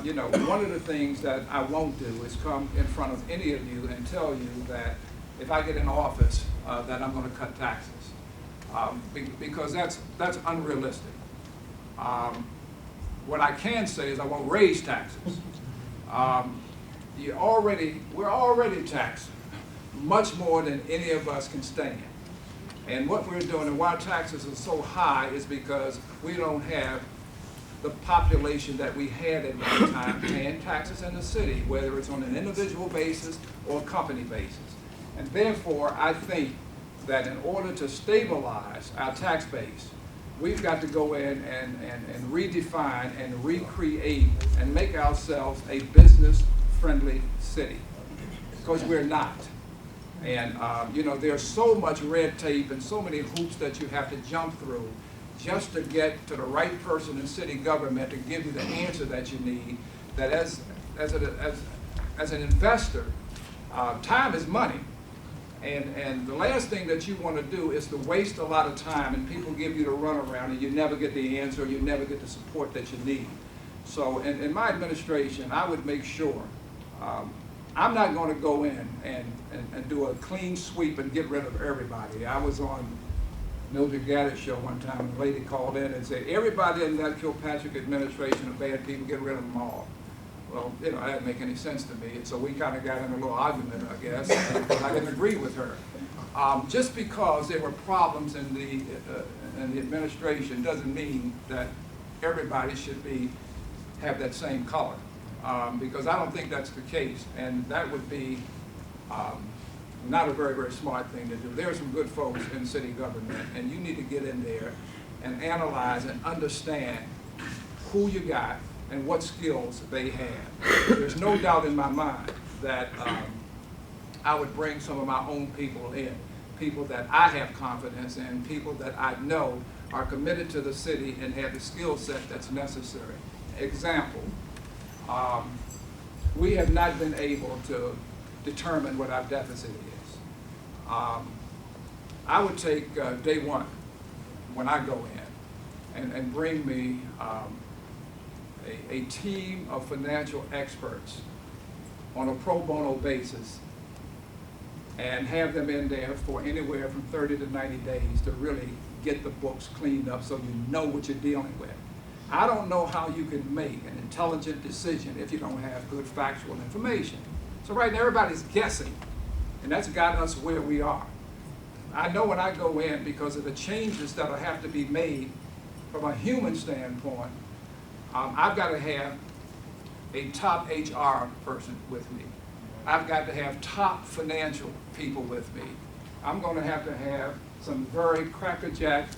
You know, one of the things that I won't do is come in front of any of you and tell you that if I get in office, that I'm going to cut taxes, because that's unrealistic. What I can say is I won't raise taxes. We're already taxed much more than any of us can stand. And what we're doing and why taxes are so high is because we don't have the population that we had at one time paying taxes in the city, whether it's on an individual basis or a company basis. And therefore, I think that in order to stabilize our tax base, we've got to go in and redefine and recreate and make ourselves a business-friendly city, because we're not. And you know, there's so much red tape and so many hoops that you have to jump through just to get to the right person in city government to give you the answer that you need, that as an investor, time is money. And the last thing that you want to do is to waste a lot of time and people give you the runaround and you never get the answer, you never get the support that you need. So in my administration, I would make sure, I'm not going to go in and do a clean sweep and get rid of everybody. I was on Mildred Gaddis' show one time, and a lady called in and said, everybody in that Kilpatrick administration are bad people, get rid of them all. Well, you know, that didn't make any sense to me, and so we kind of got in a little argument, I guess, because I didn't agree with her. Just because there were problems in the administration doesn't mean that everybody should have that same color, because I don't think that's the case, and that would be not a very, very smart thing to do. There are some good folks in city government, and you need to get in there and analyze and understand who you got and what skills they have. There's no doubt in my mind that I would bring some of my own people in, people that I have confidence in, people that I know are committed to the city and have the skill set that's necessary. Example, we have not been able to determine what our deficit is. I would take day one when I go in and bring me a team of financial experts on a pro bono basis and have them in there for anywhere from 30 to 90 days to really get the books cleaned up so you know what you're dealing with. I don't know how you can make an intelligent decision if you don't have good factual information. So right now everybody's guessing, and that's got us where we are. I know when I go in, because of the changes that will have to be made from a human standpoint, I've got to have a top HR person with me. I've got to have top financial people with me. I'm going to have some very crackerjack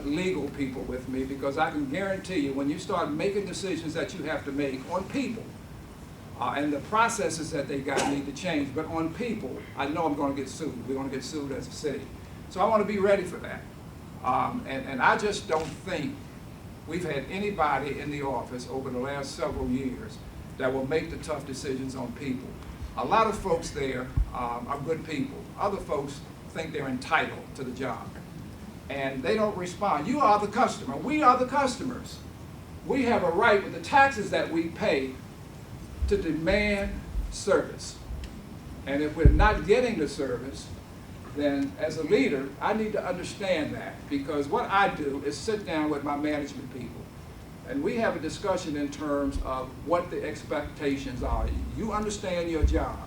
legal people with me, because I can guarantee you when you start making decisions that you have to make on people, and the processes that they got need to change, but on people, I know I'm going to get sued. We're going to get sued as a city. So I want to be ready for that. And I just don't think we've had anybody in the office over the last several years that will make the tough decisions on people. A lot of folks there are good people. Other folks think they're entitled to the job. And they don't respond. You are the customer. We are the customers. We have a right with the taxes that we pay to demand service. And if we're not getting the service, then as a leader, I need to understand that, because what I do is sit down with my management people and we have a discussion in terms of what the expectations are. You understand your job.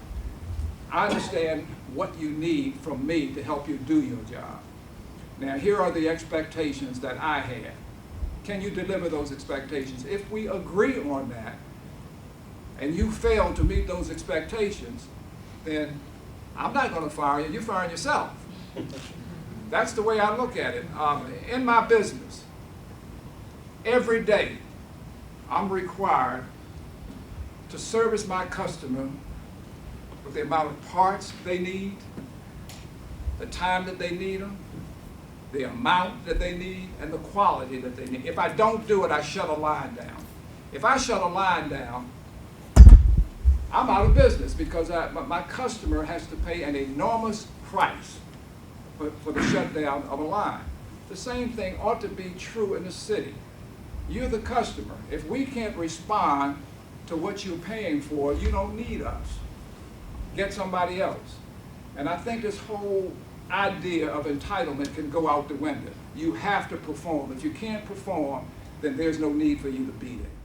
I understand what you need from me to help you do your job. Now, here are the expectations that I have. Can you deliver those expectations? If we agree on that, and you fail to meet those expectations, then I'm not going to fire you, you're firing yourself. That's the way I look at it. In my business, every day, I'm required to service my customer with the amount of parts they need, the time that they need them, the amount that they need, and the quality that they need. If I don't do it, I shut a line down. If I shut a line down, I'm out of business, because my customer has to pay an enormous price for the shutdown of a line. The same thing ought to be true in the city. You're the customer. If we can't respond to what you're paying for, you don't need us. Get somebody else. And I think this whole idea of entitlement can go out the window. You have to perform. If you can't perform, then there's no need for you to be there.